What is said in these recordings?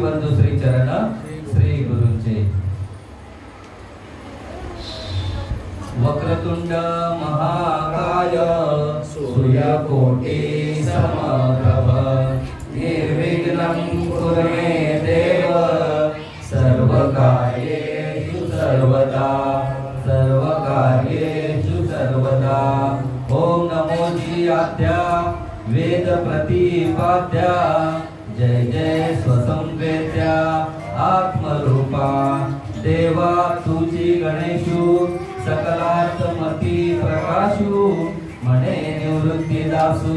बंधू श्री चरण श्री गुरुचे। वक्रतुंड महाकाय सूर्यकोटि समप्रभ निर्विघ्नं कुरु मे देव सर्वकार्येषु सर्वदा सर्वकार्येषु सर्वदा। ओम नमो जियाद्या वेद प्रतिपाद्या जय जय स्वसंवेद्या आत्मरूपा देवा तुझी गणेशु सकलात्मती प्रकाशु मने निवृत्ती दासु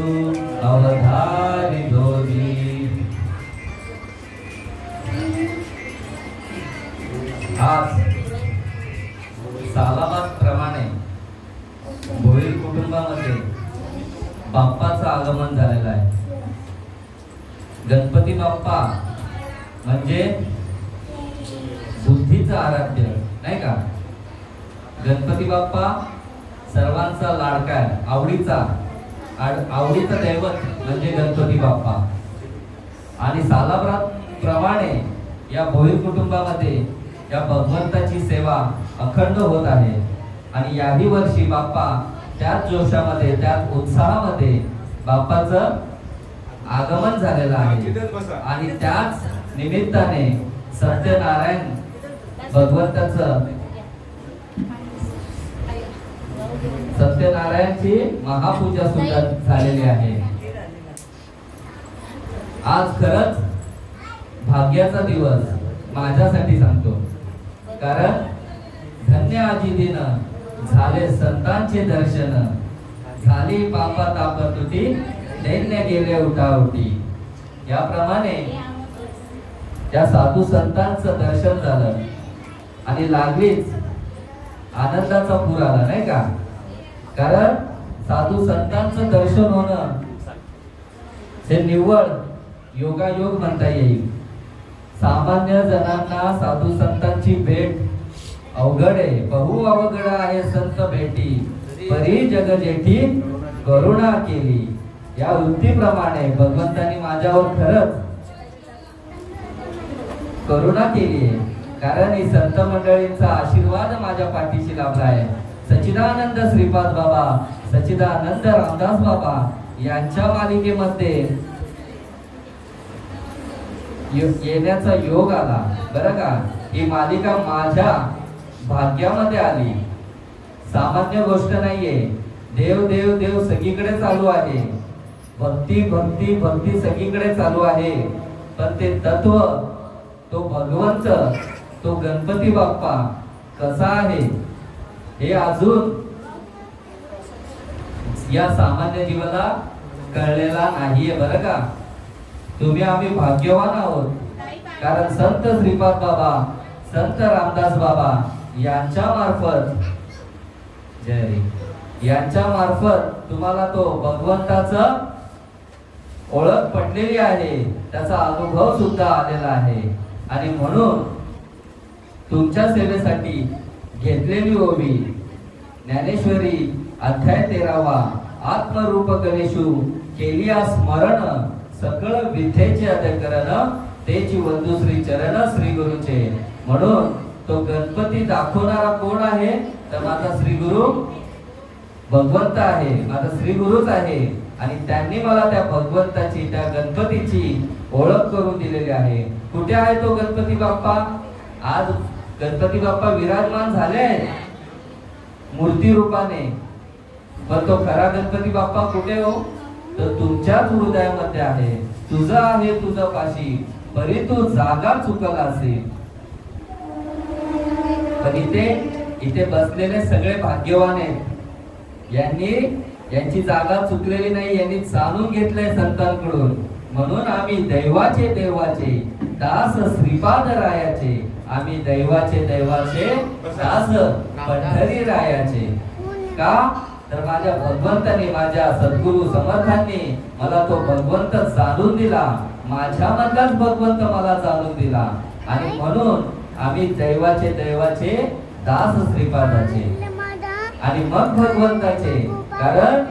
अवधारी दोधी। आज सालाबाद प्रमाणे भोईर कुटुंबामध्ये बाप्पाचं आगमन झालेलं आहे। गणपती बाप्पा म्हणजे बुद्धीचा आराध्य नाही का। गणपती बाप्पा सर्वांचा लाडका आहे, आवडीचा दैवत म्हणजे गणपती बाप्पा। आणि सालाबाद प्रमाणे या भोईर कुटुंबामध्ये या भगवंताची सेवा अखंड होत आहे। आणि याही वर्षी बाप्पा त्याच जोशामध्ये त्याच उत्साहामध्ये बाप्पाचं आगमन झालेलं आहे। आणि त्याच निमित्ताने सत्यनारायण भगवंताचं सत्यनारायणची महापूजा सुद्धा झालेली आहे। आज खरंच भाग्याचा दिवस माझ्यासाठी सांगतो, कारण धन्य आजी दिन झाले संतांचे दर्शन झाली पापा तापतुटी दैन्य गेले उठाउटी। याप्रमाणे या साधू संतांचं दर्शन झालं आणि लागलीच आनंदाचा पूर आला नाही का। कारण साधू संतांचं दर्शन होणं हे निव्वळ योगायोग म्हणता येईल। सामान्य जणांना साधू संतांची भेट अवघड आहे, बहु अवघड आहे संत भेटी परी जग जेठी करुणा केली। या वृत्तीप्रमाणे भगवंतांनी माझ्यावर खरंच करुणा केली आहे, कारण ही संत मंडळींचा आशीर्वाद माझ्या पाठीशी लाभला आहे। सच्चिदानंद श्रीपाद बाबा, सच्चिदानंद रामदास बाबा यांच्या मालिकेमध्ये येण्याचा योग आला बरं का। ही मालिका माझ्या भाग्यामध्ये आली, सामान्य गोष्ट नाहीये। देव देव देव सगळीकडे चालू आहे, भक्ती भक्ती भक्ती सगळीकडे चालू आहे, पण ते तत्व तो भगवंत तो गणपती बाप्पा कसा आहे हे अजून या सामान्य जीवाला कळलेला नाहीये बरं का। तुम्ही आम्ही भाग्यवान आहोत, कारण संत श्रीपाद बाबा संत रामदास बाबा यांच्या मार्फत तुम्हाला तो भगवंताचं ओळख पडलेली आहे, त्याचा अनुभव सुद्धा आलेला आहे। आणि म्हणून तुमच्या सेवेसाठी घेतलेली ओवी ज्ञानेश्वरी अध्याय 13 आत्मरूप गणेशू केली स्मरण सकळ विद्येचे अधिकरण तेची वंदू श्री चरण श्री गुरुचे। म्हणून तो गणपती दाखवणारा कोण आहे तर माझा श्री गुरु भगवंत आहे, माझा श्री गुरुच आहे। आणि त्यांनी मला त्या भगवंताची त्या गणपतीची ओळख करून दिलेली आहे। कुठे आहे तो गणपती बाप्पा? आज गणपती बाप्पा विराजमान झाले मूर्ती रूपाने, पण तो खरा गणपती बाप्पा कुठे हो तर तुमच्याच हृदयामध्ये आहे। तुझं आहे तुझं पाशी परी तू जागा चुकला असेल। पण इथे बसलेले सगळे भाग्यवान आहेत, यांची जागा चुकलेली नाही, यांनी जाणून घेतलंय संतांकडून। म्हणून आम्ही दैवाचे दास श्रीपाद रायाचे, आम्ही दैवाचे दास पंढरी रायाचे। का तर माझ्या भगवंताने माझ्या सद्गुरु समर्थांनी मला तो भगवंत जाणून दिला, माझ्या मधलाच भगवंत मला जाणून दिला। आणि म्हणून आम्ही दैवाचे दास श्रीपादाचे आणि मग भगवंताचे, कारण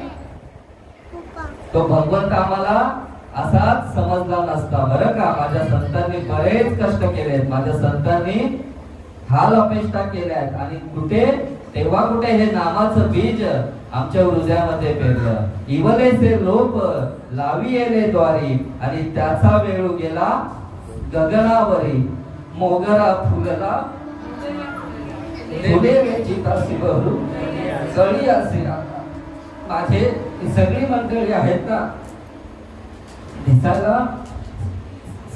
तो भगवंत आम्हाला असाच समजला नसता बरं का. माझ्या संतांनी बरेच कष्ट केलेत, माझ्या संतांनी हाल अपेक्षा केल्यात आणि कुठे तेव्हा कुठे हे नामाचं बीज आमच्या हृदयामध्ये पेरलं. इवलेसे लोप लावी येले द्वारी आणि त्याचा वेळ गेला गगनावरी. मोगरा फुलला फुले वेचितासी बहरू कळी असे. माझे सगळी मंडळी आहेत ना, दिसायला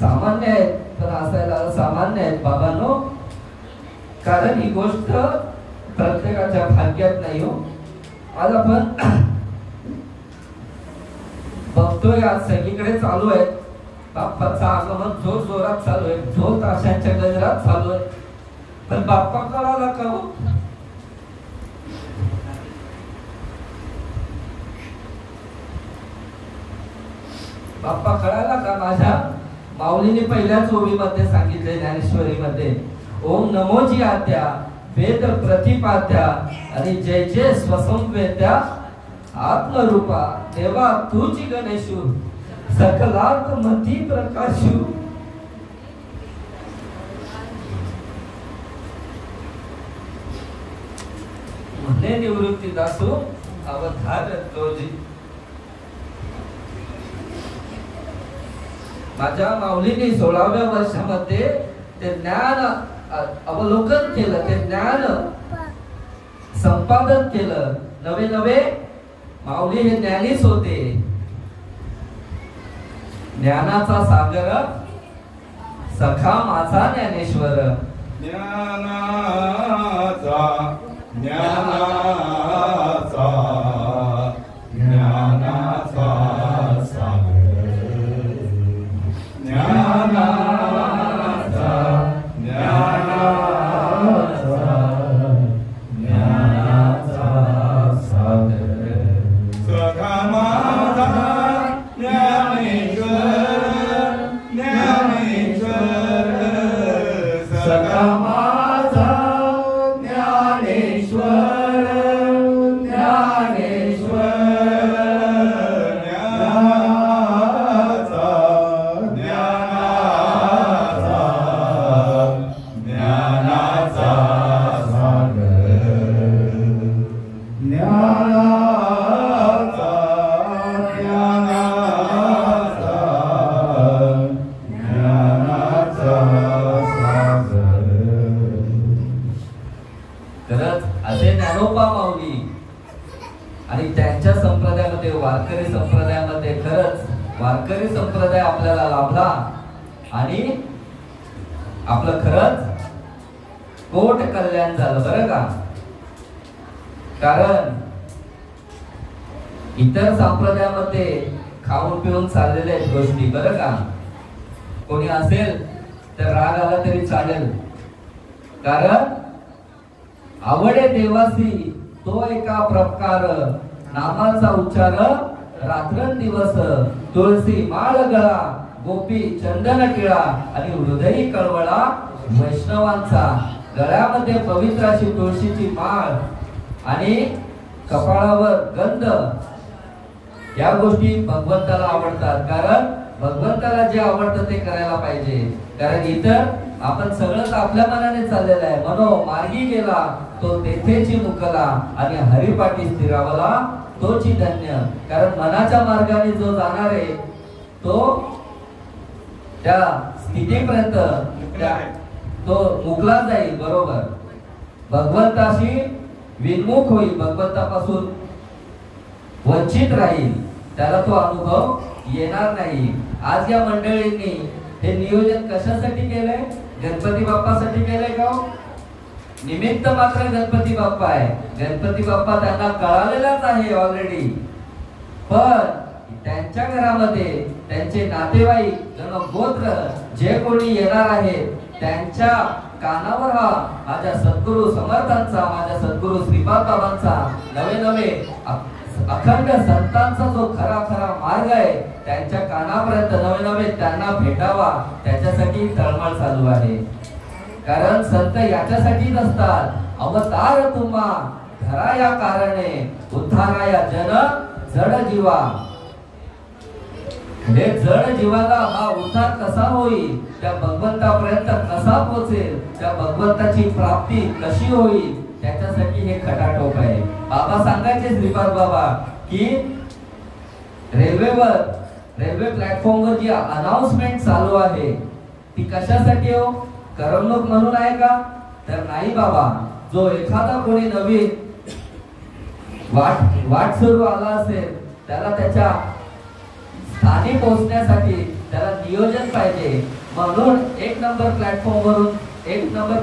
सामान्य आहेत पण असायला असामान्य आहेत बाबांनो. कारण ही गोष्ट प्रत्येकाच्या भाग्यात नाही हो. आज आपण बघतोय आज सगळीकडे चालू आहे बाप्पाचं आगमन, जोर जोरात चालू आहे, ढोल ताशांच्या गजरात चालू आहे. पण बाप्पा कळाला का हो? बाप्पा कळाला का? माझ्या माऊलीने पहिल्याच ओळीमध्ये सांगितले ज्ञानेश्वरीमध्ये, ओम नमोजी आद्या वेद प्रतिपाद्या आणि जय जय स्वसंवेद्या आत्मरूपा देवा तुझी गणेशू सकलार्थ मती प्रकाशू. म्हणे निवृत्ती दासू अवधार तोजी. माझ्या माऊलीने 16व्या वर्षामध्ये ते ज्ञान अवलोकन केलं, ते ज्ञान संपादन केलं. नवे नवे माऊली हे ज्ञानीच होते. ज्ञानाचा सागर सखा माझा ज्ञानेश्वर. ज्ञानाचा ज्ञानाचा ज्ञानाचा सागर ज्ञानाचा ज्ञानाचा ज्ञानाचा सागर सखा माझा ज्ञानेश्वर ज्ञानेश्वर सखा माझा ज्ञानेश्वर ज्ञानेश्वर ज्ञानाचा ज्ञानाचा ज्ञानाचा सागर ज्ञानाचा ज्ञानाचा ज्ञानाचा सागर. खरंच असे ज्ञानोबा माऊली आणि त्यांच्या संप्रदायामध्ये वारकरी संप्रदायामध्ये खरंच वारकरी संप्रदाय आपल्याला लाभला आणि आपलं खरंच कोट कल्याण झालं बरं का. कारण इतर संप्रदायामध्ये खाऊन पिऊन चाललेल्या आहेत गोष्टी बरं का. कोणी असेल तर राग आला तरी चालेल, कारण आवडे देवासी तो एका प्रकार नामाचा उच्चार रात्रंदिवस. तुळसी माळ गळा गोपी चंदन टिळा आणि हृदयी कळवळा वैष्णवांचा. गळ्यामध्ये पवित्र अशी तुळशीची माळ आणि कपाळावर गंध, या गोष्टी भगवंताला आवडतात. कारण भगवंताला जे आवडतं ते करायला पाहिजे. कारण इतर आपण सगळंच आपल्या मनाने चाललेलं आहे. मनो मार्गी गेला तो तेथेची मुकला आणि हरिपाठी स्थिरावला तोची धन्य. कारण मनाच्या मार्गाने जो जाणार आहे तो त्या स्थितीपर्यंत तो मुकला जाईल बरोबर. भगवंताशी विन्मुख होईल, भगवंतापासून वंचित राहील, त्याला तो अनुभव येणार नाही. आज या मंडळींनी हे नियोजन कशासाठी केलंय? गणपती बाप्पासाठी केलंय का? निमित्त मात्र गणपती बाप्पा आहे. गणपती बाप्पा त्यांना कळालेलाच आहे ऑलरेडी, पण त्यांच्या घरामध्ये त्यांचे नातेवाईक जण गोत्र जे कोणी येणार आहेत त्यांच्या कानावर हा माझ्या सद्गुरु समर्थांचा, माझ्या सद्गुरु श्रीपाद बाबांचा, नवे नवे अखंड संतांचा जो खरा खरा मार्ग आहे त्यांच्या कानापर्यंत नवे नवे त्यांना भेटावा, त्याच्यासाठी तळमळ चालू आहे. कारण संत याच्यासाठी असतात, अवतार तुम्हा धरा या कारणे उद्धाराया जन जड जीवा. हे जड जीवाला हा उद्धार कसा होईल, त्या भगवंतापर्यंत कसा पोहोचेल, त्या भगवंताची प्राप्ती कशी होईल, त्याच्यासाठी हे खटाटोप आहे. बाबा सांगायचे श्रीपाद बाबा की रेल्वे प्लॅटफॉर्मवर जी अनाउन्समेंट चालू आहे ती कशासाठी हो, करमणूक म्हणून आहे का? तर नाही बाबा. जो एखादा कोणी नवीन वाटसरू आला असेल त्याला त्याच्या स्थानी पोहोचण्यासाठी त्याला नियोजन पाहिजे. म्हणून एक नंबर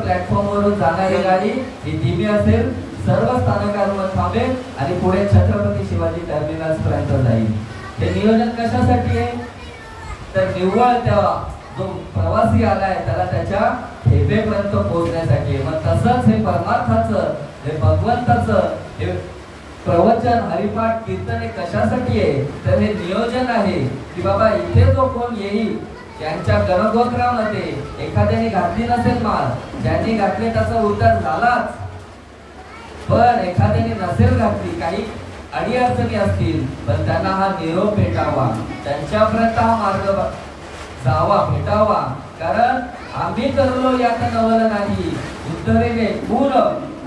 प्लॅटफॉर्मवरून जाणारी गाडी ही धीमी असेल, सर्व स्थानकांवर थांबेल आणि पुढे छत्रपती शिवाजी टर्मिनस पर्यंत जाईल. हे नियोजन कशासाठी आहे? तर निव्वळ त्या जो प्रवासी आलाय त्याला त्याच्या ठेपेपर्यंत पोहोचण्यासाठी. मग तसंच हे परमार्थाचं, हे भगवंताचं हे प्रवचन, हरिपाठ, कीर्तन हे कशासाठी आहे? तर हे नियोजन आहे की बाबा इथे जो कोण येईल त्यांच्या गणगोत्रामध्ये एखाद्याने घातली नसेल माळ, ज्यांनी घातले त्याचा उद्धार झालाच, पण एखाद्याने नसेल घातली, काही अडीअडचणी असतील, पण त्यांना हा निरोप भेटावा, त्यांच्यापर्यंत हा मार्ग जावा, भेटावा. कारण आम्ही करलो यात नवल नाही, उत्तरेने पूर्ण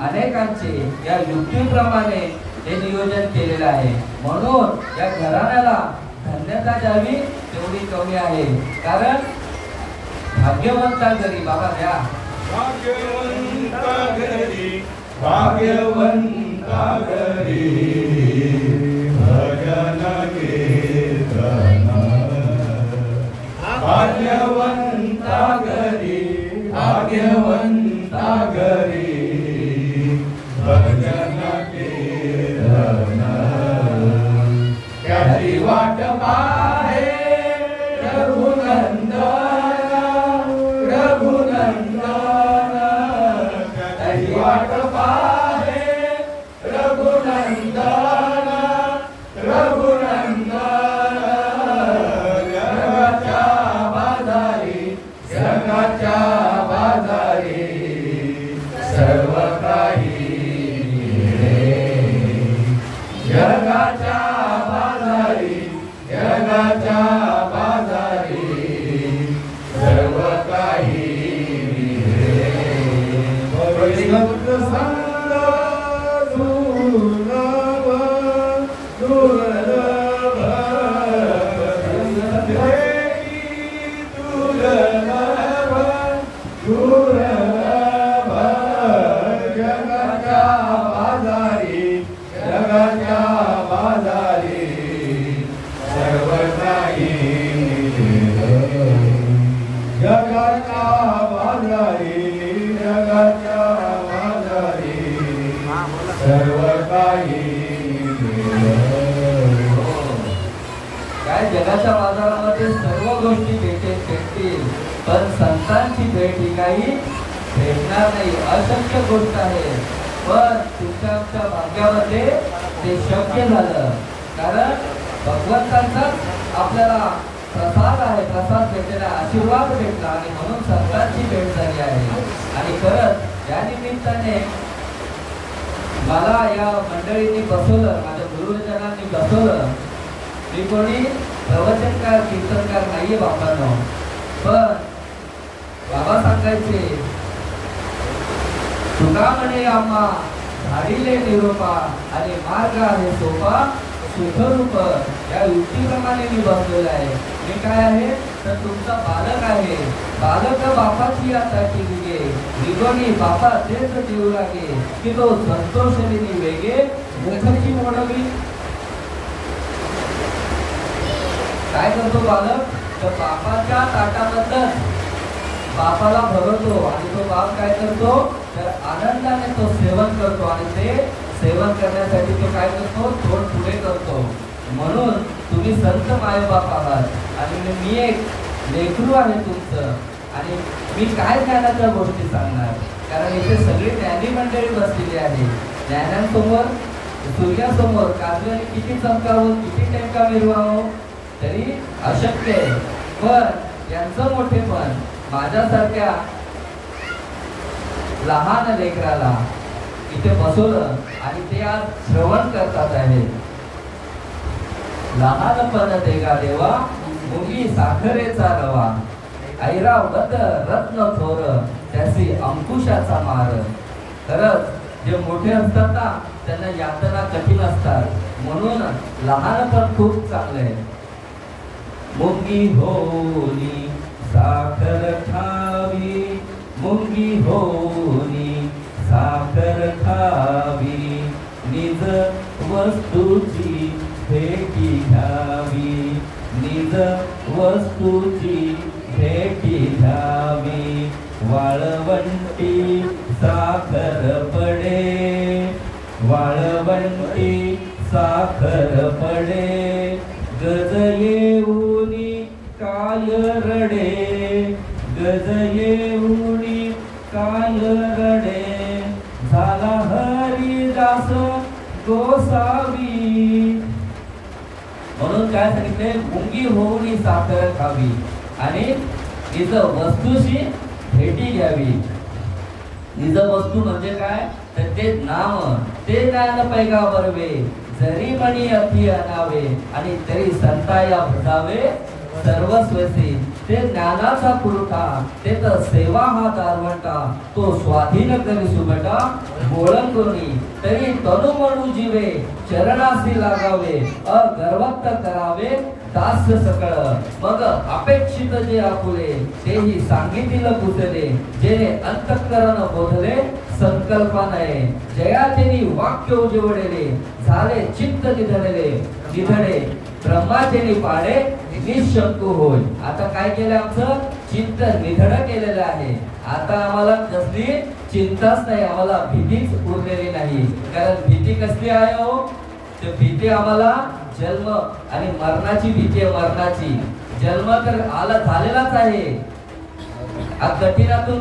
अनेकांचे या युक्तीप्रमाणे हे नियोजन केलेलं आहे. म्हणून या घराण्याला धन्यता द्यावी तेवढी कमी आहे. कारण भाग्यवंता घरी बाबा द्या, भाग्यवंता घरी, भाग्यवंता घरी भजन कीर्तन, भाग्यवंता घरी, भाग्यवंता घरी भजन कीर्तन. त्याची वाट पाहे रघुनंदन, रघुनंदन, त्याची वाट पाहे रघुनंदन, रघुनंदन. जगाच्या बाजारी, जगाच्या बाजारी सर्व काही मिळे. जगाच्या बाजारी, जगाच्या बाजारी सर्व काही मिळे. सत्संग दुर्लभ, दुर्लभ, दुर्लभ, दुर्लभ. जगाच्या बाजारी, जगाच्या बाजारी सर्व काही मिळे. जगाच्या बाजारी, जगाच्या बाजारी सर्व काही मिळे. काय जगाच्या बाजारामध्ये सर्व गोष्टी भेटतील, पण संतांची भेट ही काही भेटणार नाही, अशक्य गोष्ट आहे. पण तुमच्या भाग्यामध्ये ते शक्य झालं, कारण भगवंतांचाच आपल्याला प्रसाद आहे, प्रसाद भेटलेला, आशीर्वाद भेटला आणि म्हणून संतांची भेट झाली आहे. आणि खरंच या निमित्ताने मला या मंडळींनी बसवलं, माझ्या गुरुजनांनी बसवलं. मी कोणी प्रवचनकार, कीर्तनकार नाहीये बाबांनो, पण बाबा सांगायचे तुका म्हणे आम्हा धाडिले निरोपा आणि मार्ग आहे सोपा सुखरूप. या युक्तीप्रमाणे मी बसलेला आहे. मी काय आहे तर तुमचा बालक आहे. बालक बापाची आता केली निगोनी बापा तेच देऊ लागे की तो संतोषिनी वेगे मुखची मोडवी. काय करतो बालक तर बापाच्या ताटाबद्दल बापाला भरवतो आणि तो बाप काय करतो तर आनंदाने तो सेवन करतो आणि ते सेवन करण्यासाठी तो काय करतो थोड पुढे करतो. म्हणून तुम्ही संत मायबाप आहात आणि मी एक लेकरू आहे तुमचं. आणि मी काय ज्ञानाच्या गोष्टी सांगणार, कारण इथे सगळी ज्ञानी मंडळी बसलेली आहे. ज्ञानांसमोर सूर्यासमोर काजव्याने किती चमकावं, किती टेमका मिरवावं तरी अशक्य आहे. पण यांचं मोठेपण माझ्यासारख्या लहान लेकराला इथे बसवलं आणि ते आज श्रवण करतात आहे. लहानपण देगा देवा मुंगी साखरेचा रवा, ऐरावत रत्न थोर, त्याची अंकुशाचा मार. खरंच जे मोठे असतात ना त्यांना यातना कठीण असतात, म्हणून लहानपण खूप चांगलं आहे. मुंगी होनी साखर खावी, मुंगी होनी साखर खावी, निज वस्तूची भेटी घ्यावी, निज वस्तूची भेटी घ्यावी. वाळवंटी साखर पडे, वाळवंटी साखर पडे, गज येऊनी काय रडे, गज येऊनी काय रडे, झाला हरिदास गोसावी. म्हणून काय सांगितले, मुंगी होऊन साखर खावी आणि निज वस्तूशी भेटी घ्यावी. निज वस्तू म्हणजे काय, तर ते नाम, ते ज्ञान पैगा बरवे, जरी मणी अति अनावे, आणि तरी संताया भजावे सर्वस्वसी. ते ज्ञानाचा पुरवठा, ते तर सेवा हा दारवंटा, तो स्वाधीन करी सुबटा बोळंगोनी. तरी तनु म्हणू जीवे, चरणासी लागावे, अगर्वत करावे दास्य सकळ. मग अपेक्षित जे आपुले, तेही सांगितले कुसले, जेणे अंतःकरण बोधले संकल्पनाये. जयाचेनी वाक्य उजवडेले, झाले चित्त निधडले, निधडे ब्रह्माचेनी पाडे निशंकू होय. आता काय केलं, आमचं चित्त निधड केलेलं आहे. आता आम्हाला कसली चिंताच नाही, आम्हाला भीतीच उरलेली नाही. कारण भीती कसली आहे हो, तर भीती आम्हाला जन्म आणि मरणाची भीती आहे. मरणाची जन्म तर आला झालेलाच आहे. कठीणातून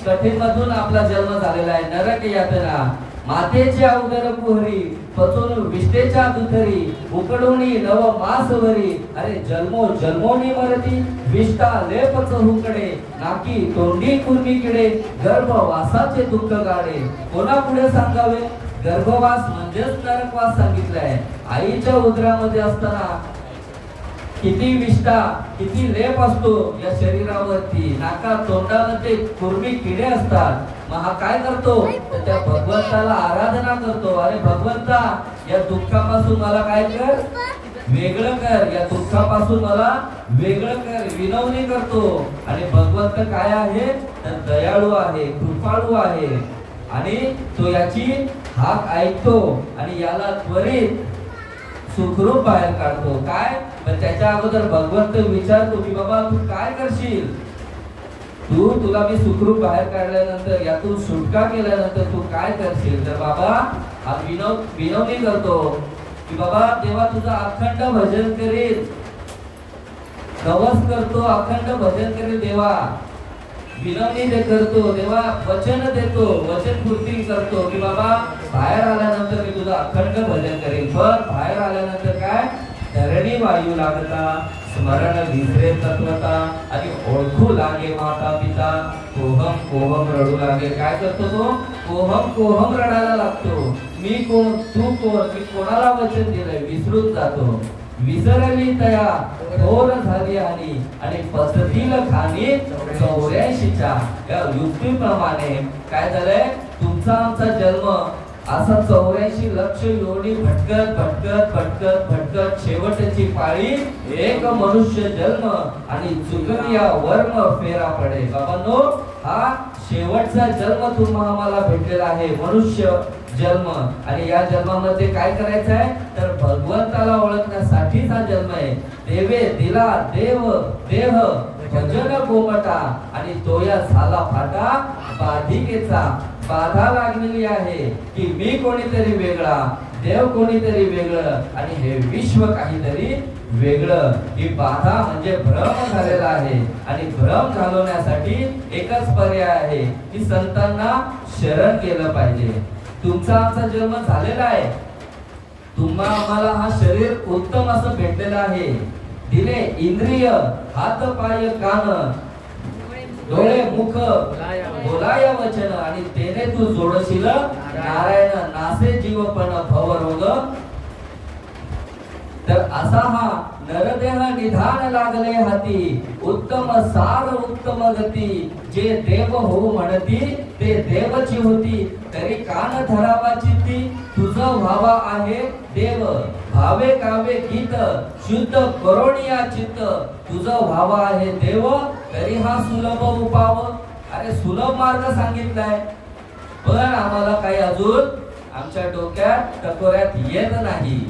कठीण मधून आपला जन्म झालेला आहे. नरक यातना, मातेच्या उदर कुहरी, पचून विष्टेच्या दुधरी, उकडोनी नव मासवरी. अरे जन्मो जन्मोनी मरती, विष्टा लेपच हुकडे, नाकी तोंडी कुर्मी किडे, गर्भवासाचे दुःख गाडे. कोणा पुढे सांगावे, गर्भवास म्हणजेच नरकवास सांगितलाय. आईच्या उदरामध्ये असताना किती विष्ठा, किती लेप असतो या शरीरावरती, नाका तोंडामध्ये कुर्मी किडे असतात. मग हा काय करतो, तर त्या भगवंताला आराधना करतो. अरे भगवंता, या दुःखापासून मला काय कर, वेगळं कर, या दुःखापासून मला वेगळं कर, विनवणी करतो. आणि भगवंत काय आहे, तर दयाळू आहे, कृपाळू आहे, आणि तो याची हाक ऐकतो आणि याला त्वरित सुखरूप बाहेर काढतो. काय, पण त्याच्या अगोदर भगवंत विचारतो की बाबा तू काय करशील. तुला मी सुखरूप बाहेर काढल्यानंतर, यातून सुटका केल्यानंतर तू काय करशील. तर बाबा हा विनवणी करतो की बाबा देवा तुझं अखंड भजन करील, नवस करतो, अखंड भजन करील देवा. विनवणी ते करतो देवा, वचन देतो, वचन पूर्ती करतो की बाबा बाहेर आल्यानंतर मी तुझं अखंड भजन करेन. पण बाहेर आल्यानंतर काय, धरणी वायू लागता, स्मरण विसरे तत्वता, आणि ओळखू लागे माता पिता, कोहम कोहम रडू लागे. काय करतो तो, कोहम कोहम रडायला लागतो. मी कोण, तू कोण, मी कोणाला वचन दिलंय विसरून जातो. विसरली तया थोर झाली आणि पसतील खाणी 84च्या या युक्तीप्रमाणे काय झालंय, तुमचा आमचा जन्म असा 84 लक्ष योनी भटकत भटकत भटकत भटकत शेवटची पाळी एक मनुष्य जन्म आणि चुकत या वर्म फेरा पडे. बाबांनो, हा शेवटचा जन्म तुम्हाला आम्हाला भेटलेला आहे, मनुष्य जन्म. आणि या जन्मामध्ये काय करायचं आहे, तर भगवंताला ओळखण्यासाठीच हा जन्म आहे. देवे दिला देव देह भजन गोमटा, आणि तो या झाला फाटा बाधिकेचा. बाधा लागलेली आहे की मी कोणीतरी वेगळा, देव कोणीतरी वेगळं, आणि हे विश्व काहीतरी वेगळं. ही बाधा म्हणजे भ्रम झालेला आहे. आणि भ्रम घालवण्यासाठी एकच पर्याय आहे की संतांना शरण केलं पाहिजे. तुमचा आमचा जन्म झालेला आहे, तुम्हा आम्हाला हा शरीर उत्तम असं भेटलेलं आहे. दिले इंद्रिय, हात पाय कान, डोळे मुख, बोलाय वचन, आणि तेने तू जोडशील नारायण नासे जीवपण भवरोग. तर असा हा नरदेह निधान लागले हाती, उत्तम सार उत्तम गती, जे देव हो म्हणती ते देवची होती, तरी कान धरावा चित्ती, तुझं व्हावा आहे देव, भावे कावे गीत, शुद्ध करोनिया चित्त, तुझं व्हावा आहे देव, तरी हा सुलभ उपाव. अरे सुलभ मार्ग सांगितलाय, पण आम्हाला काही अजून आमच्या डोक्यात टकोऱ्यात येत नाही.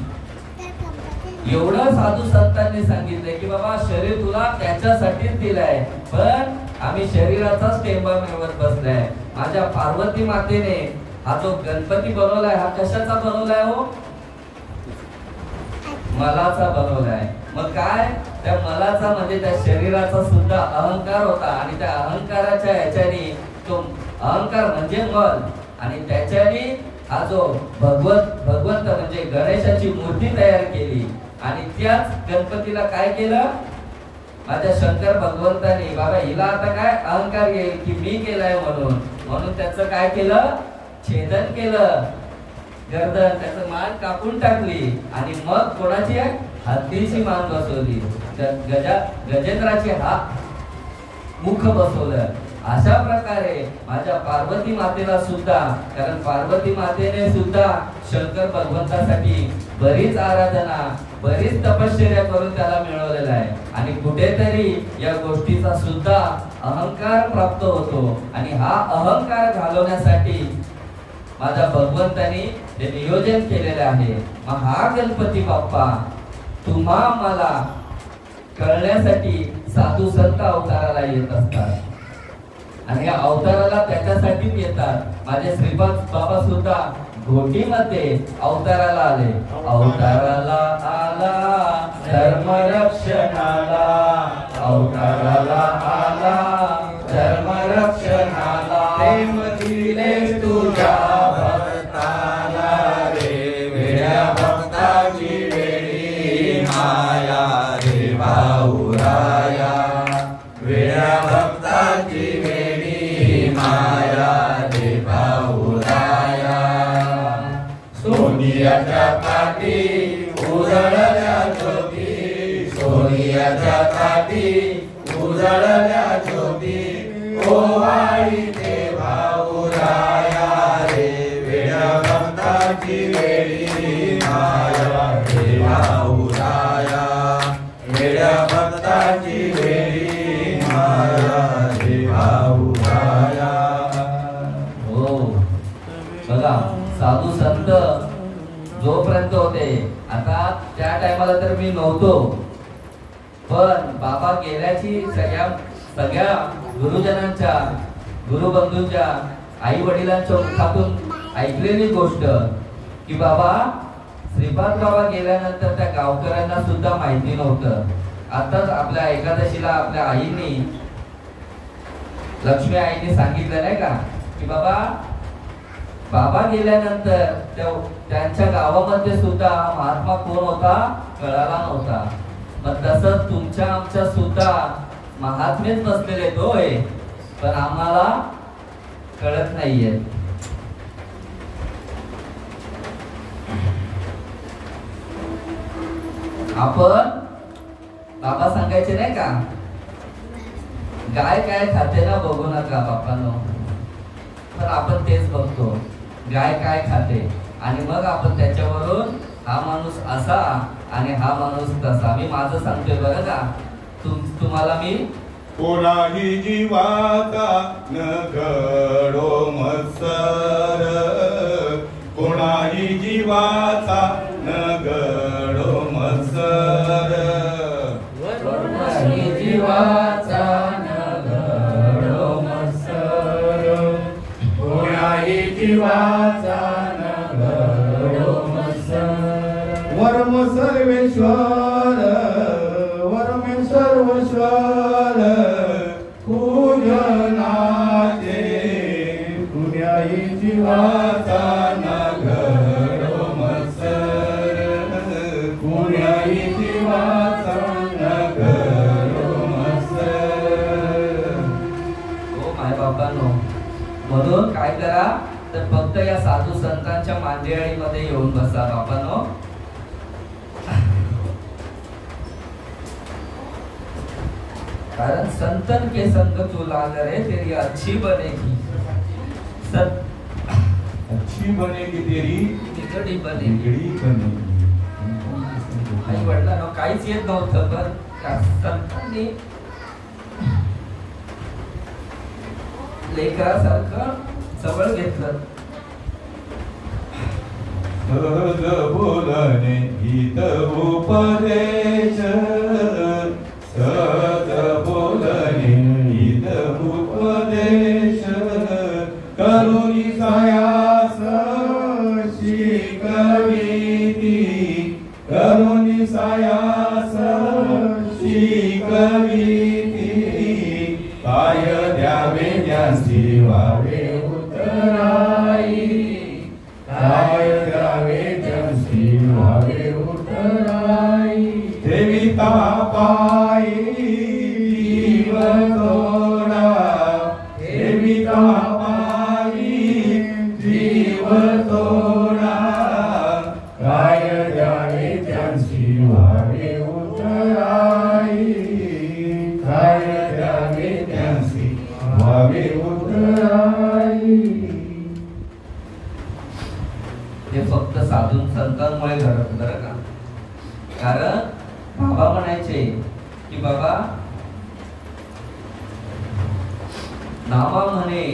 एवढं साधू संतांनी सांगितलंय की बाबा शरीर तुला त्याच्यासाठीच दिलंय, पण आम्ही शरीराचाच टेंबा मिळवत बसलाय. माझ्या पार्वती मातेने हा जो गणपती बनवलाय हा कशाचा बनवलाय हो? मलाचा बनवलाय. मग काय त्या मलाचा म्हणजे त्या शरीराचा सुद्धा अहंकार होता, आणि त्या अहंकाराच्या याच्याने तो अहंकार म्हणजे मल, आणि त्याच्याने हा जो भगवंत म्हणजे गणेशाची मूर्ती तयार केली, आणि त्याच गणपतीला काय केलं माझ्या शंकर भगवंतानी, बाबा हिला आता काय अहंकार येईल की मी केलाय म्हणून त्याचं काय केलं, छेदन केलं, गर्दन त्याचं मान कापून टाकली, आणि मग कोणाची हत्तीची मान बसवली, गजेंद्राची मुख बसवलं. अशा प्रकारे माझ्या पार्वती मातेला सुद्धा, कारण पार्वती मातेने सुद्धा शंकर भगवंतासाठी बरीच आराधना बरीच तपश्चर्या करून त्याला मिळवलेला आहे, आणि कुठेतरी या गोष्टीचा सुद्धा अहंकार प्राप्त होतो, आणि हा अहंकार घालवण्यासाठी माझ्या भगवंतानी ते नियोजन केलेले आहे. मग हा गणपती बाप्पा तुम्हा मला कळण्यासाठी साधू संत अवताराला येत असतात, आणि या अवताराला त्याच्यासाठीच येतात. माझे श्रीपाद बाबा सुद्धा घोटीमध्ये अवताराला आले. अवताराला आला धर्म रक्षणाला, अवताराला आला धर्म रक्षणाला, प्रेम दिले तुझ्या भक्ताला रे, वेड्या भक्ताची वेडी माया रे भाऊराया, वेड्या भक्ताची वेडी माया रे भाऊराया. सोनियाच्या काठी उजळल्या ज्योती, सोनियाच्या काठी उजळल्या ज्योती, ओवाळी ते भाऊराया रे, वेड्या भक्ताची वेडी माया रे भाऊराया, वेड्या भक्ताची वेडी माया रे भाऊराया. हो बघा साधू संत जोपर्यंत होते, आता त्या टायमाला तर मी नव्हतो, पण बाबा गेल्याची सगळ्या गुरुजनांच्या गुरुबंधूंच्या आई वडिलांच्या मुखातून ऐकलेली गोष्ट की बाबा श्रीपाद बाबा गेल्यानंतर त्या गावकऱ्यांना सुद्धा माहिती नव्हतं. आताच आपल्या एकादशीला आपल्या आईनी लक्ष्मी आईने सांगितलं नाही का की बाबा गेल्यानंतर त्यांच्या गावामध्ये सुद्धा महात्मा कोण होता कळाला नव्हता. मग तसंच तुमच्या आमच्या सुद्धा महात्मेच बसलेले होय, पण आम्हाला कळत नाहीये. आपण बाबा सांगायचे नाही का, गाय काय खाते ना बघू नका बापांनो, पण आपण तेच बघतो गाय काय खाते, आणि मग आपण त्याच्यावरून हा माणूस असा आणि हा माणूस तसा. मी माझं सांगतोय बरं का, तुम्हाला मी कोणाही जीवाचा न घडो मत्सर, कोणाही जीवाचा न घडो मत्सर, कोणाही जीवाचा न घडो मत्सर, कोणाही जीवाचा न घडो मत्सर. वर्म सर्वेश्वर वर्म सर्वेश्वर, पूजनाचे कुण्याही जीवाचा न घडो मत्सर, कुण्याही जीवाचा न घडो मत्सर. हो माय बाबांनो, म्हणून काय करा तर फक्त या साधू संतांच्या मांदियाळीमध्ये येऊन बसा बाबांनो. कारण संतन के संग तू लाग रे तेरी अच्छी बनेगी, अच्छी बनेगी तेरी बिगड़ी बनेगी। बनेगी। आई वडिलांना काहीच येत नव्हतं, पण संतांनी लेकरासारखं जवळ घेतलं. सहज बोलणे गीत उपदेश, सहज बोलणे गीत उपदेश, करुणी सायास शिकविती, करुणी सायास शिकविती, काय द्यावे ज्यांची व्हावे उतराई, काय द्यावे ज्यांची व्हावे उतराई, देविता पायी जीव तोडा, देविता पायी जीव तोडा, काय द्यावे ज्यांची व्हावे उतराई, काय द्यावे ज्यांची व्हावे उतराई. हे फक्त साधू संतांमुळे घडत बरं का. कारण बाबा म्हणायचे की बाबा नामा म्हणे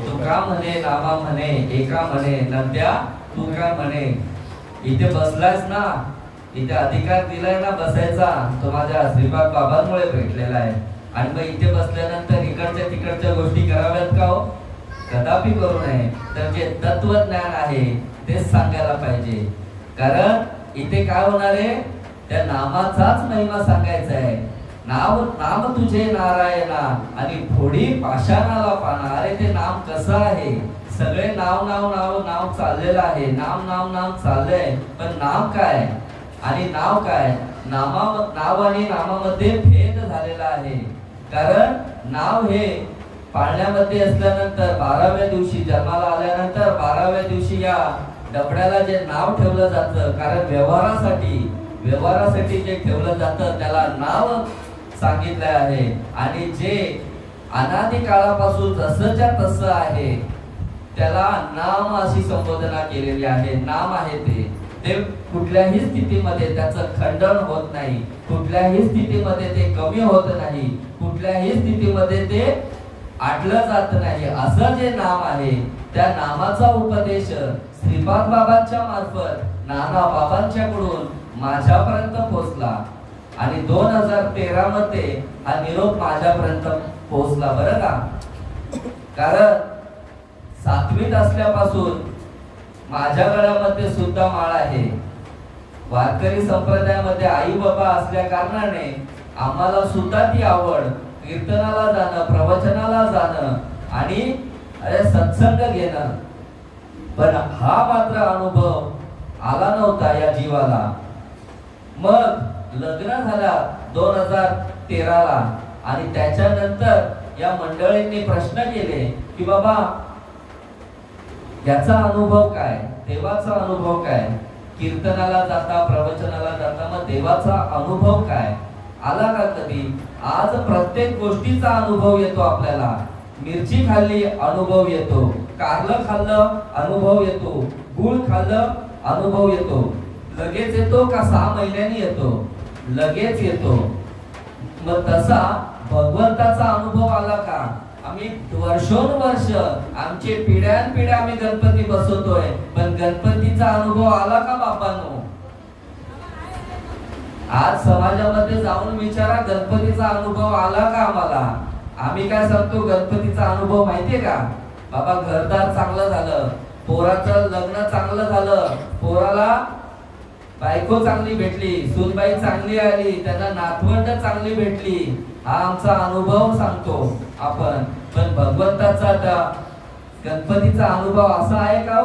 तुका म्हणे, नामा म्हणे, एका म्हणे नद्या तुका म्हणे. इथे बसलायस ना, इथे अधिकार दिलाय ना बसायचा, तो माझ्या श्रीपाद बाबांमुळे भेटलेला आहे. आणि मग इथे बसल्यानंतर इकडच्या तिकडच्या गोष्टी कराव्यात का हो? कदापि करू नये. तर जे तत्वज्ञान आहे तेच सांगायला पाहिजे. कारण इथे काय होणार आहे, त्या नामाचाच महिमा सांगायचा आहे. नाम तुझे नारायणा आणि फोडी पाषाणाला पाना. अरे ते नाम कसं आहे, सगळे नाव नाव नाव नाव चाललेलं आहे, नाम नाम नाम चाललंय, पण नाम काय आणि नाव काय? नाव आणि नामामध्ये भेद झालेला आहे. कारण नाव हे पाळण्यामध्ये असल्यानंतर 12व्या दिवशी जन्माला आल्यानंतर 12व्या दिवशी या डबड्याला जे नाव ठेवलं जातं, कारण व्यवहारासाठी जे ठेवलं जातं त्याला नाव सांगितलं आहे. आणि जे अनादी काळापासून जसंच्या तसं आहे त्याला नाम अशी संबोधना केलेली आहे. नाम आहे ते कुठल्याही स्थितीमध्ये त्याचं खंडन होत नाही, कुठल्याही स्थितीमध्ये ते कमी होत नाही, कुठल्याही स्थितीमध्ये ते आटलं जात नाही. असं जे नाम आहे त्या नामाचा उपदेश श्रीपाद बाबांच्या मार्फत नाना बाबांच्याकडून माझ्यापर्यंत पोहोचला. आणि 2013 मध्ये हा निरोप माझ्यापर्यंत पोहोचला बरं का. कारण 7वीत असल्यापासून माझ्या गळ्यामध्ये सुद्धा माळ आहे. वारकरी संप्रदायामध्ये आई बाबा असल्या कारणाने आम्हाला सुद्धा ती आवड, कीर्तनाला जाणं, प्रवचनाला जाणं आणि सत्संग घेणं. पण हा मात्र अनुभव आला नव्हता या जीवाला. मग लग्न झाला 2013 ला आणि त्याच्यानंतर या मंडळींनी प्रश्न केले की बाबा याचा अनुभव काय, देवाचा अनुभव काय, कीर्तनाला जाता प्रवचनाला जाता मग देवाचा अनुभव काय आला का कधी? आज प्रत्येक गोष्टीचा अनुभव येतो आपल्याला. मिरची खाल्ली अनुभव येतो, कारलं खाल्लं अनुभव येतो, गुळ खाल्लं अनुभव येतो. लगेच येतो का 6 महिन्यांनी येतो? लगेच येतो. मग तसा भगवंताचा अनुभव आला का? आम्ही वर्षोनवर्ष आमचे पिढ्यानपिढ्या आम्ही गणपती बसवतोय, पण गणपतीचा अनुभव आला का बाबांनो? आज समाजामध्ये जाऊन विचारा गणपतीचा अनुभव आला का आम्हाला? आम्ही काय सांगतो गणपतीचा अनुभव माहितीये का? बाबा घरदार चांगलं झालं, पोराचं लग्न चांगलं झालं, पोराला बायको चांगली भेटली, सूनबाई चांगली आली, त्यांना नातवंड चांगली भेटली, हा आमचा अनुभव सांगतो आपण. पण भगवंताचा गणपतीचा अनुभव असा आहे का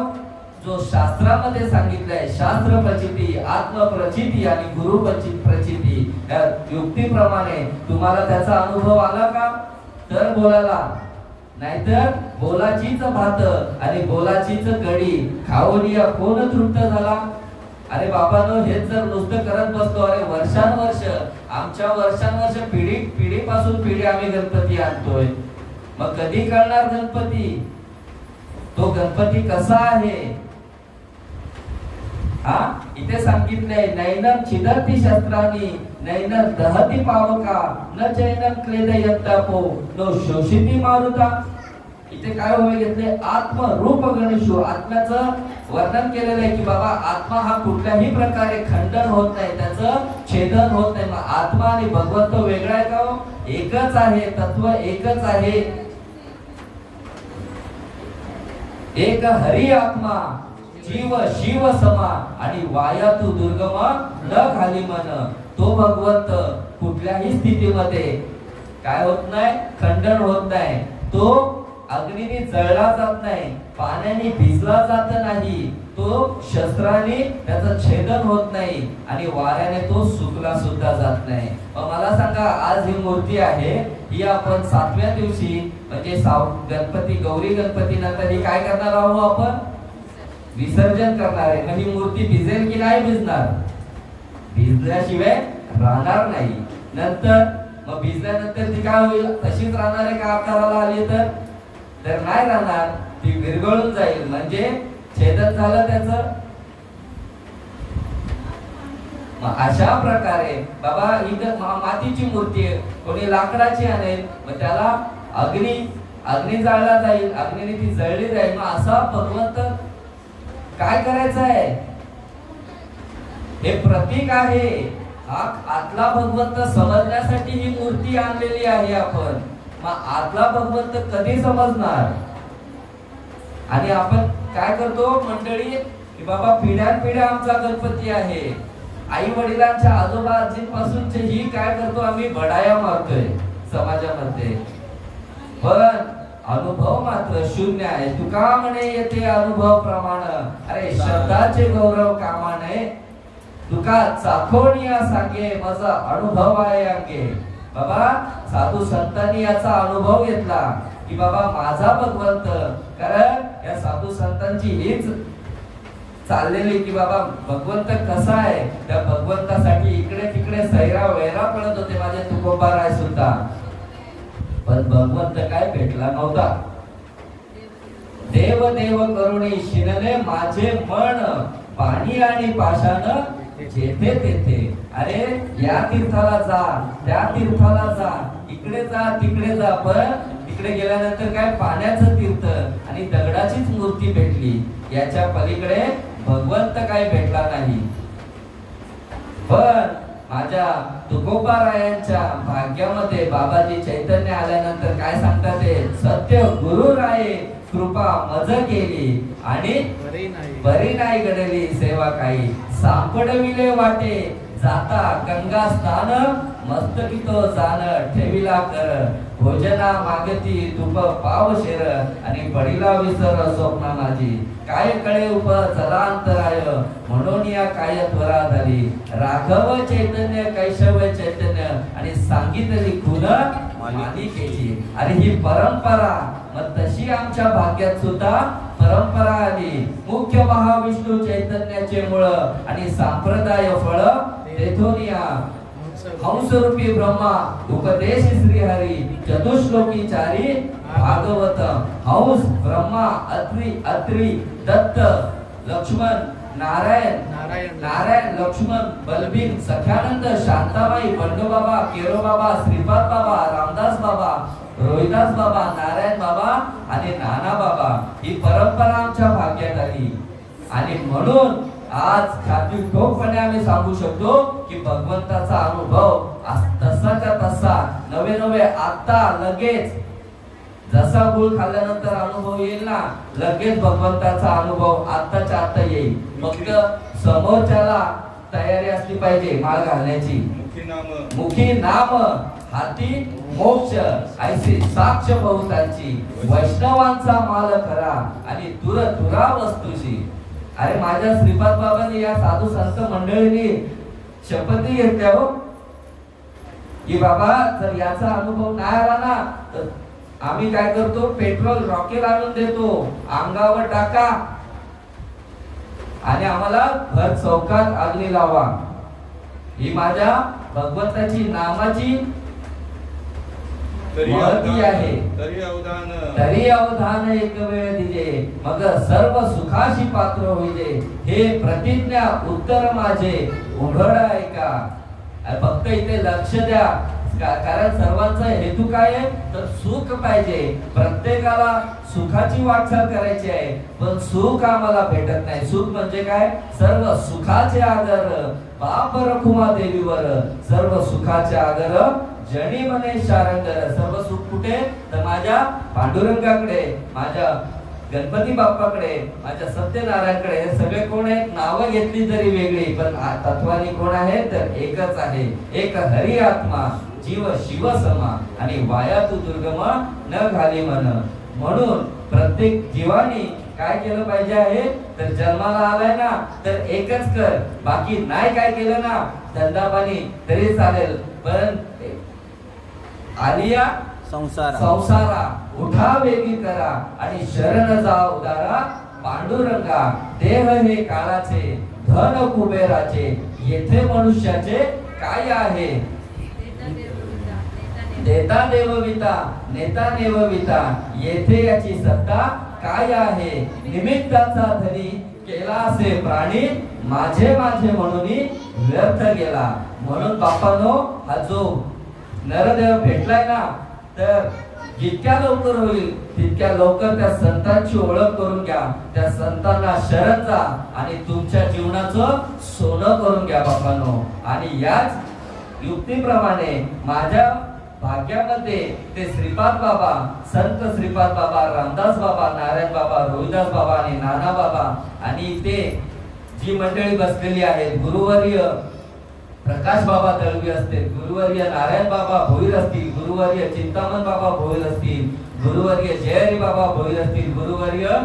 जो शास्त्रामध्ये सांगितलंय? शास्त्र प्रचिती, आत्म प्रचिती आणि गुरु प्रचिती या युक्तीप्रमाणे तुम्हाला त्याचा अनुभव आला का? तर बोलायला, नाहीतर बोलाचीच भात आणि बोलाचीच कडी खाऊन या कोण तृप्त झाला? अरे बाबांनो, हेच जर नुसतं करत बसलो, अरे वर्षानुवर्ष आमच्या वर्षानुवर्ष पिढीपासून पिढी आम्ही गणपती आणतोय, मग कधी कळणार गणपती? तो गणपती कसा आहे? हा, इथे सांगितलंय, नैनम छिदती शस्त्रांनी नैनम दहती पावका न चैनम क्लेदयंतापो नो शोषिती मारुता. इथे काय होय घेतले? आत्मरूप गणेशो, आत्म्याचं वर्णन केलेलं आहे की बाबा आत्मा हा कुठल्याही प्रकारे खंडन होत नाही, त्याचं छेदन होत नाही. मग आत्मा आणि भगवंत वेगळा आहे का? एकच आहे, तत्व एकच आहे. एक हरी आत्मा जीव शिव समा आणि वाया तू दुर्गम न खाली मन. तो भगवंत कुठल्याही स्थितीमध्ये काय होत नाही? खंडन होत नाही. तो अग्नीने जळला जात नाही, पाण्याने भिजला जात नाही, तो शस्त्राने त्याचं छेदन होत नाही आणि वाऱ्याने तो सुकला सुद्धा जात नाही. मला सांगा, आज ही मूर्ती आहे, ही आपण 7व्या दिवशी म्हणजे गणपती गौरी गणपती नंतर ही काय करणार आहोत? आपण विसर्जन करणार आहे. मग ही मूर्ती भिजेल की नाही भिजणार? भिजल्याशिवाय राहणार नाही. नंतर मग भिजल्यानंतर ती काय होईल? तशीच राहणार आहे का आकाराला आली तर नाही राहणार, ती विरघळून जाईल, म्हणजे छेदन झालं त्याचं. अशा प्रकारे बाबा इथं मातीची मूर्ती आहे, कोणी लाकडाची आणेल, मग त्याला अग्नी जाळला जाईल, अग्नीने ती जळली जाईल. मग असा भगवंत काय करायचं आहे? हे प्रतीक आहे. हा आतला भगवंत समजण्यासाठी ही मूर्ती आणलेली आहे आपण. मग आतला भगवंत कधी समजणार? आणि आपण काय करतो मंडळी की बाबा पिढ्यानपिढ्या आमचा गणपती आहे, आई वडिलांच्या आजोबा आजीपासूनचे ही काय करतो आम्ही? बढाया मारतोय समाजामध्ये, पण अनुभव मात्र शून्य आहे. तुका म्हणे येते अनुभव प्रमाण, अरे शब्दाचे गौरव कामा नये. तुका चाखोनिया सांगे माझा अनुभव आहे अंगे. बाबा साधू संतांनी याचा अनुभव घेतला की बाबा माझा भगवंत, कारण या साधू संतांची हीच चाललेली की बाबा भगवंत कसा आहे, त्या भगवंतासाठी इकडे तिकडे सैरा वैरा पडत होते माझे तुकोबाराय सुद्धा, पण भगवंत काय भेटला नव्हता. देव देव करुणी शिनले माझे मन, पाणी आणि पाषाण जेथे तेथे. अरे या तीर्थाला जा, त्या तीर्थाला जा, इकडे जा तिकडे जा, पण तिकडे गेल्यानंतर काय? पाण्याचं तीर्थ आणि दगडाचीच मूर्ती भेटली. याच्या पलीकडे भगवंत काय भेटला नाही. पण माझ्या तुकोबारायांच्या भाग्यामध्ये बाबाजी चैतन्य आल्यानंतर काय सांगतात ते? सत्य गुरु राये कृपा मज केली आणि बरी नाही घडली सेवा काही. सापडविले वाटे जाता गंगा स्नान, मस्तकी तो जाण ठेविला कर. भोजना मागती तुप पाव शेर आणि पडिला विसर स्वप्ना माझी. काय कळे उप चलांतराय म्हणून या काय त्वरा झाली. राघव चैतन्य कैशव चैतन्य आणि सांगितली खुन मालिकेची. अरे ही परंपरा, मग तशी आमच्या भाग्यात सुद्धा परंपरा आली. मुख्य महाविष्णू चैतन्याचे मूळ आणि संप्रदाय फळ तेथोनिया. हंसरूपी ब्रह्मा उपदेश श्रीहरी चतुश्लोकी चारी भागवत. हंस ब्रह्मा अत्रि दत्त लक्ष्मण नारायण लक्ष्मण बलबीर सख्यानंद शांताबाई बंडोबाबा केरोबाबा श्रीपाद बाबा रामदास बाबा रोहिदास बाबा नारायण बाबा आणि नाना बाबा. ही परंपरा आमच्या भाग्यात आली आणि म्हणून आज खात्रीपूर्वकपणे आम्ही सांगू शकतो की भगवंताचा अनुभव तसाच्या तसा नवे आता लगेच जसा गुळ खाल्ल्यानंतर अनुभव येईल ना, लगेच भगवंताचा अनुभव आत्ताच्या आता येईल. फक्त समोरच्याला तयारी असली पाहिजे माळ घालण्याची. मुखी नाम हाती मोक्ष ऐसी साक्ष बहुतांची. वैष्णवांचा माल खरा आणि दुरा वस्तूची. अरे माझ्या श्रीपाद बाबांनी या साधू संत मंडळींनी शपथी घेतल्या हो की बाबा जर याचा अनुभव नाही आला ना तर आम्ही काय करतो? पेट्रोल रॉकेल आणून देतो, अंगावर टाका, आणि आम्हाला घर चौकात अग्नी लावा, ही माझ्या भगवंताची नामाची महती आहे. तरी अवधान एक वेळ दिजे, मग सर्व सुखाशी पात्र होईले. हे प्रतिज्ञा उत्तर माझे उघड ऐका. फक्त इथे लक्ष द्या, कारण सर्वांचा हेतू काय आहे तर सुख पाहिजे. प्रत्येकाला सुखाची वाटचाल करायची आहे, पण सुख आम्हाला भेटत नाही. सुख म्हणजे काय? सर्व सुखाचे आगर बाप रखुमा देवीवर, सर्व सुखाचे आगर जनी मने शारंगर. सर्व सुख कुठे? तर माझ्या पांडुरंगाकडे, माझ्या गणपती बाप्पाकडे, माझ्या सत्यनारायणकडे. हे सगळे कोण आहेत? नावं घेतली जरी वेगळी, पण तत्वानी कोण आहे तर एकच आहे. एक हरी आत्मा, जीव शिव समा, आणि वाया तू दुर्गम न घाली मन. म्हणून प्रत्येक जीवानी काय केलं पाहिजे आहे तर जन्माला आलाय ना तर एकच कर, बाकी नाही काय केलं ना धंदा पाणी तरी चालेल, पण आलिया संसारा उठा वेगळी करा आणि शरण जा उदारा पांडुरंगा. देह हे काळाचे, धन कुबेराचे, येथे मनुष्याचे काय आहे? देता देवविता, नेता नेवविता, येथे याची सत्ता काय आहे? निमित्ताचा धनी केला असे प्राणी, माझे माझे म्हणून व्यर्थ गेला. म्हणून बापानो, हा जो नरदेव भेटलाय ना तर जितक्या लवकर होईल तितक्या लवकर त्या संतांची ओळख करून घ्या, त्या संतांना शरण जा आणि तुमच्या जीवनाचं सोनं करून घ्या बापानो. आणि याच युक्तीप्रमाणे माझ्या भाग्यामध्ये ते श्रीपाद बाबा, संत श्रीपाद बाबा, रामदास बाबा, नारायण बाबा, रोहिदास बाबा आणि नाना बाबा, आणि ते जी मंडळी बसलेली आहेत, गुरुवर्य प्रकाश बाबा दळवी असतील, गुरुवर्य नारायण बाबा भोईर असतील, गुरुवर्य चिंतामण बाबा भोईर असतील, गुरुवर्य जयहरी बाबा भोईर असतील, गुरुवर्य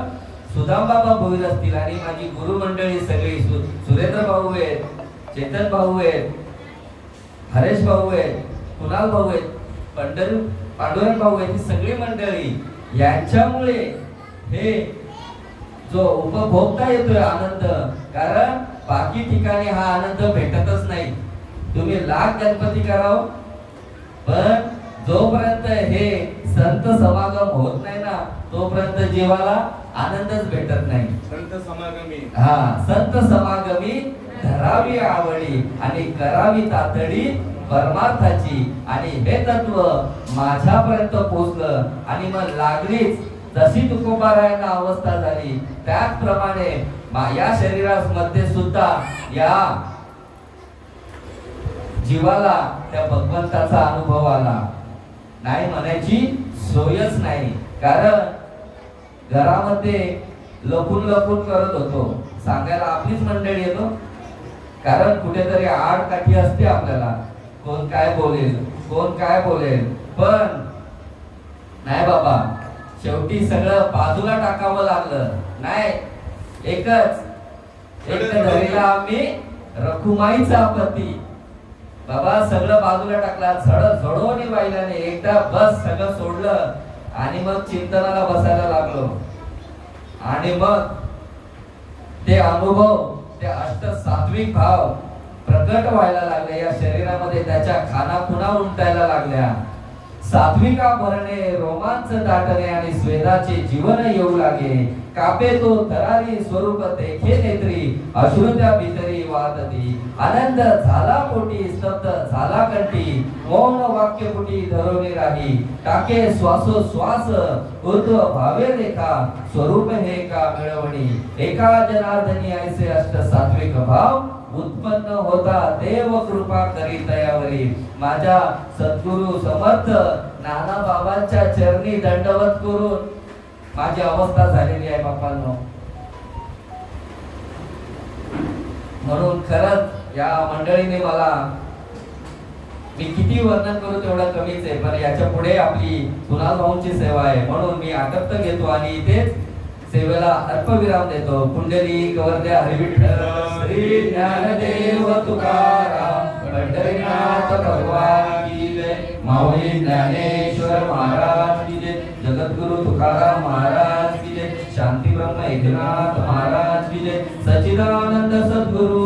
सुदाम बाबा भोईर असतील, आणि माझी गुरु मंडळी सगळी सुरेंद्र भाऊ आहेत, चेतन भाऊ आहेत, हरेश भाऊ आहेत, कुणाल भाऊ आहेत, पांडुरंग भाऊ आहेत, ही सगळी मंडळी. यांच्यामुळे हे जो उपभोगता येतोय आनंद, कारण बाकी ठिकाणी हा आनंद भेटतच नाही. तुम्ही लाख गणपती करावं, पण जोपर्यंत हे संत समागम होत नाही ना तोपर्यंत जीवाला आनंदच भेटत नाही. संत समागमी, संत समागमी धरावी आवडी आणि करावी तातडी परमार्थाची. आणि हे तत्व माझ्यापर्यंत पोहोचलं आणि मग लागलीच जशी तुकोबारायांना अवस्था झाली त्याचप्रमाणे या शरीरामध्ये सुद्धा या जीवाला त्या भगवंताचा अनुभव आला. नाही म्हणायची सोयच नाही, कारण घरामध्ये लपून लपून करत होतो. सांगायला आपलीच मंडळी येतो, कारण कुठेतरी आडकाठी असते आपल्याला, कोण काय बोलेल, कोण काय बोलेल. पण नाही बाबा, शेवटी सगळं बाजूला टाकावं लागलं. नाही, एकच धरीला आम्ही रखुमाईचा पती. बाबा सगळं बाजूला टाकला, झडोनी वाहिल्याने एकदा बस सगळं सोडलं आणि मग चिंतनाला बसायला लागलो. आणि मग ते अनुभव, ते अष्ट सात्विक भाव प्रकट व्हायला लागले या शरीरामध्ये. त्याच्या खानाखुणा उमटायला लागल्या. सात्विका भरणे, रोमांच दाटणे आणि स्वेदाचे जीवन येऊ लागे. कापे तो थरारी स्वरूप देखे नेत्री, अश्रुत्या भीतरी वादती. आनंद झाला पोटी, स्तब्ध झाला कंठी, मौन वाक्य पोटी धरोनी राही. टाके श्वासोश्वास ऊर्ध्व भावे रेखा, स्वरूप हे का मिळवणी. एका जनार्दनी ऐसे अष्ट सात्विक भाव उत्पन्न होता, देव कृपा करी तयावरी. माझ्या सद्गुरु समर्थ नाना बाबांच्या चरणी दंडवत करून माझी अवस्था झालेली आहे बापांनो. म्हणून खरंच या मंडळीने मला, मी किती वर्णन करू तेवढं कमीच आहे, पण याच्या पुढे आपली कुणाल भाऊंची सेवा आहे म्हणून मी आटप्त घेतो आणि इथेच सेवेला अल्पविराम देतो. पुंडलिक वरद्या हरिविठ्ठल श्री ज्ञानदेव तुकाराम पंढरीनाथ भगवान की जय. माऊली ज्ञानेश्वर महाराज की जय. जगद्गुरु तुकाराम महाराज की जय. शांती ब्रह्म एकनाथ महाराज की जय. सचिन सच्चिदानंद सद्गुरु